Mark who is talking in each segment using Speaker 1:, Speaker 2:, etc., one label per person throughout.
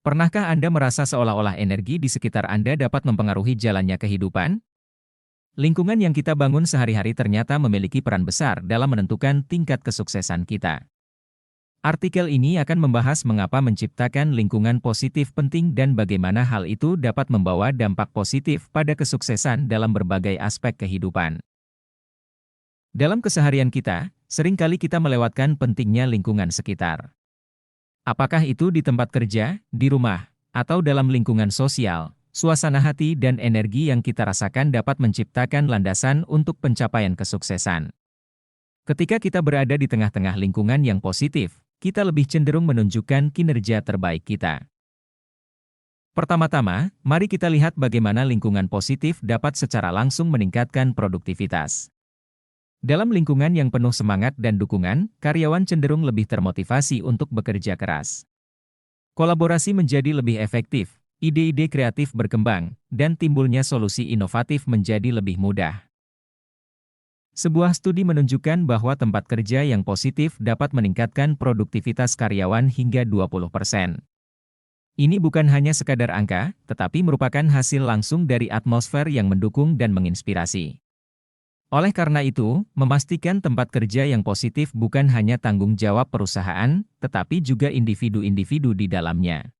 Speaker 1: Pernahkah Anda merasa seolah-olah energi di sekitar Anda dapat mempengaruhi jalannya kehidupan? Lingkungan yang kita bangun sehari-hari ternyata memiliki peran besar dalam menentukan tingkat kesuksesan kita. Artikel ini akan membahas mengapa menciptakan lingkungan positif penting dan bagaimana hal itu dapat membawa dampak positif pada kesuksesan dalam berbagai aspek kehidupan. Dalam keseharian kita, seringkali kita melewatkan pentingnya lingkungan sekitar. Apakah itu di tempat kerja, di rumah, atau dalam lingkungan sosial, suasana hati dan energi yang kita rasakan dapat menciptakan landasan untuk pencapaian kesuksesan. Ketika kita berada di tengah-tengah lingkungan yang positif, kita lebih cenderung menunjukkan kinerja terbaik kita. Pertama-tama, mari kita lihat bagaimana lingkungan positif dapat secara langsung meningkatkan produktivitas. Dalam lingkungan yang penuh semangat dan dukungan, karyawan cenderung lebih termotivasi untuk bekerja keras. Kolaborasi menjadi lebih efektif, ide-ide kreatif berkembang, dan timbulnya solusi inovatif menjadi lebih mudah. Sebuah studi menunjukkan bahwa tempat kerja yang positif dapat meningkatkan produktivitas karyawan hingga 20%. Ini bukan hanya sekadar angka, tetapi merupakan hasil langsung dari atmosfer yang mendukung dan menginspirasi. Oleh karena itu, memastikan tempat kerja yang positif bukan hanya tanggung jawab perusahaan, tetapi juga individu-individu di dalamnya.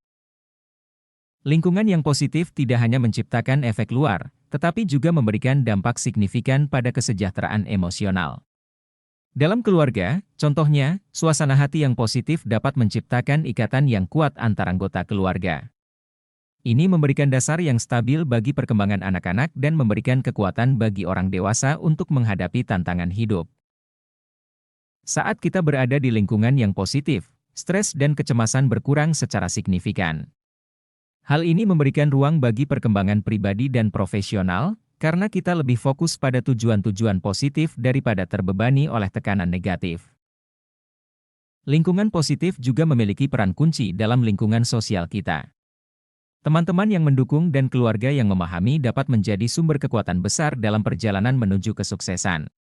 Speaker 1: Lingkungan yang positif tidak hanya menciptakan efek luar, tetapi juga memberikan dampak signifikan pada kesejahteraan emosional. Dalam keluarga, contohnya, suasana hati yang positif dapat menciptakan ikatan yang kuat antar anggota keluarga. Ini memberikan dasar yang stabil bagi perkembangan anak-anak dan memberikan kekuatan bagi orang dewasa untuk menghadapi tantangan hidup. Saat kita berada di lingkungan yang positif, stres dan kecemasan berkurang secara signifikan. Hal ini memberikan ruang bagi perkembangan pribadi dan profesional, karena kita lebih fokus pada tujuan-tujuan positif daripada terbebani oleh tekanan negatif. Lingkungan positif juga memiliki peran kunci dalam lingkungan sosial kita. Teman-teman yang mendukung dan keluarga yang memahami dapat menjadi sumber kekuatan besar dalam perjalanan menuju kesuksesan.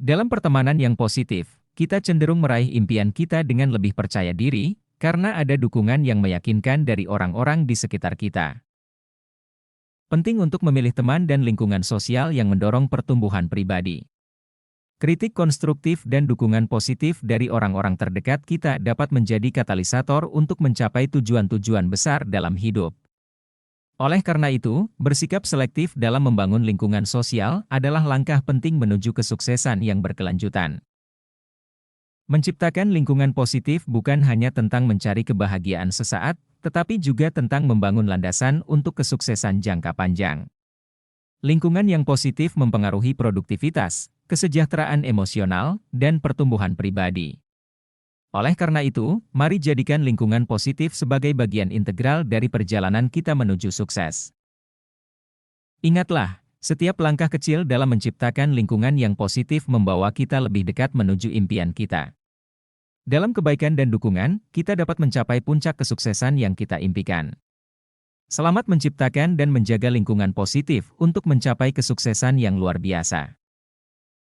Speaker 1: Dalam pertemanan yang positif, kita cenderung meraih impian kita dengan lebih percaya diri, karena ada dukungan yang meyakinkan dari orang-orang di sekitar kita. Penting untuk memilih teman dan lingkungan sosial yang mendorong pertumbuhan pribadi. Kritik konstruktif dan dukungan positif dari orang-orang terdekat kita dapat menjadi katalisator untuk mencapai tujuan-tujuan besar dalam hidup. Oleh karena itu, bersikap selektif dalam membangun lingkungan sosial adalah langkah penting menuju kesuksesan yang berkelanjutan. Menciptakan lingkungan positif bukan hanya tentang mencari kebahagiaan sesaat, tetapi juga tentang membangun landasan untuk kesuksesan jangka panjang. Lingkungan yang positif mempengaruhi produktivitas, kesejahteraan emosional, dan pertumbuhan pribadi. Oleh karena itu, mari jadikan lingkungan positif sebagai bagian integral dari perjalanan kita menuju sukses. Ingatlah, setiap langkah kecil dalam menciptakan lingkungan yang positif membawa kita lebih dekat menuju impian kita. Dalam kebaikan dan dukungan, kita dapat mencapai puncak kesuksesan yang kita impikan. Selamat menciptakan dan menjaga lingkungan positif untuk mencapai kesuksesan yang luar biasa.